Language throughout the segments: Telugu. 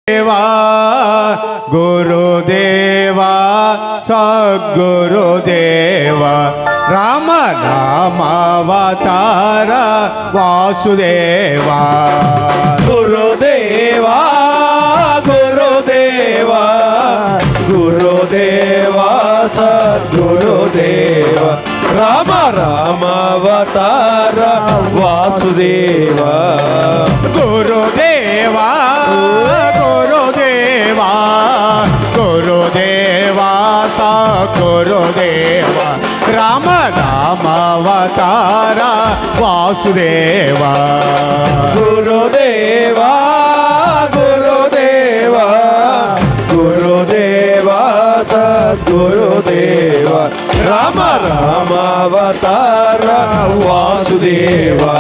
దేవా గురుదేవా సద్గురుదేవా రామ నామావతార వాసుదేవా గురుదేవా గురుదేవా గురుదేవా సద్గురుదేవా రామ రామావతార వాసుదేవా గురుదేవా గురుదేవా గురుదేవా సద్గురుదేవా రామ నామావతార వాసుదేవా గురుదేవా గురుదేవా గురుదేవా సద్గురుదేవా రామ రామావతార వాసుదేవా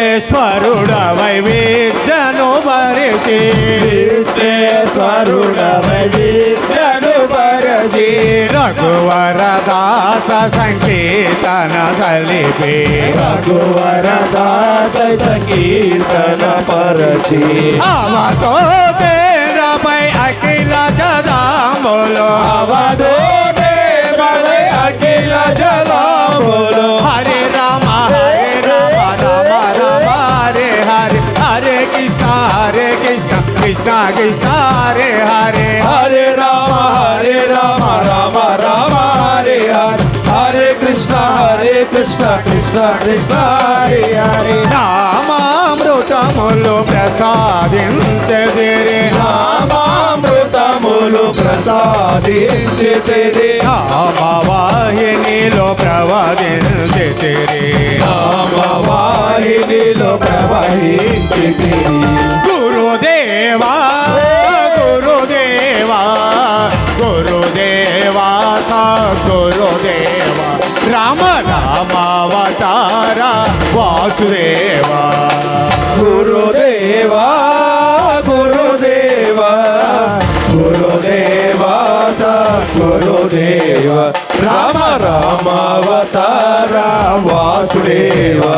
విశ్వేశ్వరుడవై విద్యను భరిసి విశ్వేశ్వరుడవై విద్యను భరిసి రఘువరదాస సంకీర్తన సలిపి రఘువరదాస సంకీర్తన పరచి అవతో తేరపై అఖిల జదాములు అవధో దేవలై అఖిల జలాములు హరే రామ రామ రామ హరే హరే హరే కృష్ణ కృష్ణ కృష్ణ హరే హరే హరే రామ రామ రామ హరే హరే హరే కృష్ణ కృష్ణ కృష్ణ హరే హరే నామామృతములు ప్రసాదించదిరే నామామృతములు ప్రసాదించితిరి నామవాహినిలో ప్రవదించితిరి నామవాహినిలో ప్రవహించితిరి గురుదేవా గురుదేవా గురుదేవా సద్గురుదేవా రామ రామావతార వాసుదేవా గురుదేవా గురుదేవా గురుదేవా సద్గురుదేవా రామ రామావతార వాసుదేవా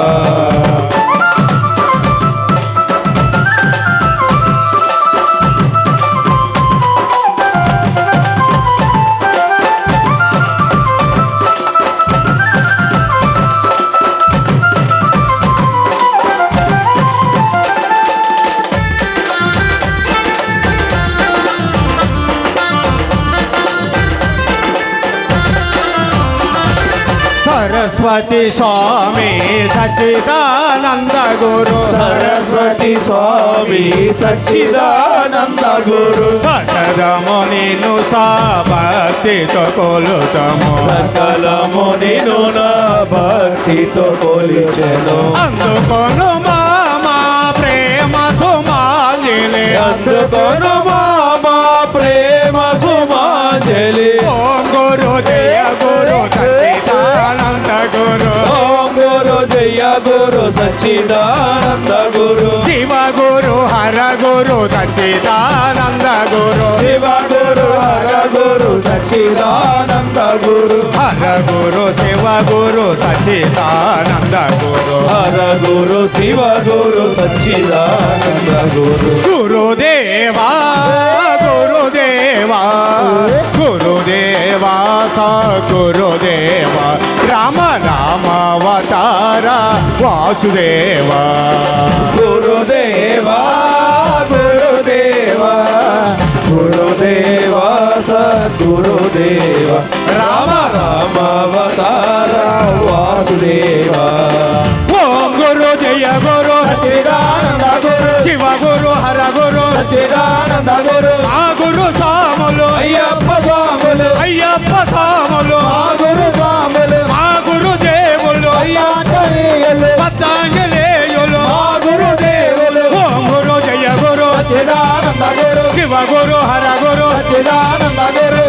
సరస్వతి స్వామి సచ్చిదానంద గురు సరస్వతి స్వామి సచ్చిదానంద గురు సకలము నిన్ను భక్తితో కొలుతము సకలము నిన్ను నా భక్తితో కొలిచెను అందుకొను మా ప్రేమ సుమాంజలి అందుకొను మా ప్రేమ సుమాంజలి ఓం గురు జయ గురు సచ్చిదానంద గురు ఓం గురు జయ గురు సచ్చిదానంద గురు శివ గురు హర గురు సచ్చిదానంద గురు శివ గురు హర గురు సచ్చిదానంద గురు హర గురు శివ గురు సచ్చిదానంద గురు హర గురు శివ గురు సచ్చిదానంద గురు గురుదేవా గురుదేవా గురుదేవా సద్గురుదేవా రామ రామావతార వాసుదేవా గురుదేవా గురుదేవా గురుదేవా సద్గురుదేవా రామ రామావతార వాసుదేవా ఓం గురు జయ గురు సచ్చిదానంద గురు శివ గురు హర గురు సచ్చిదానంద గురు ఆ గురు సాములు అయ్యప్ప స్వాములు అయ్యప్ప సాములు మా గురు స్వాములు మా గురు దేవులు అయ్యాంజనేయులు పద్మాంజనేయులు మా గురు దేవులు ఓం గురు జయ గురు సచ్చిదానంద గురు శివ గురు హర గురు సచ్చిదానంద గురు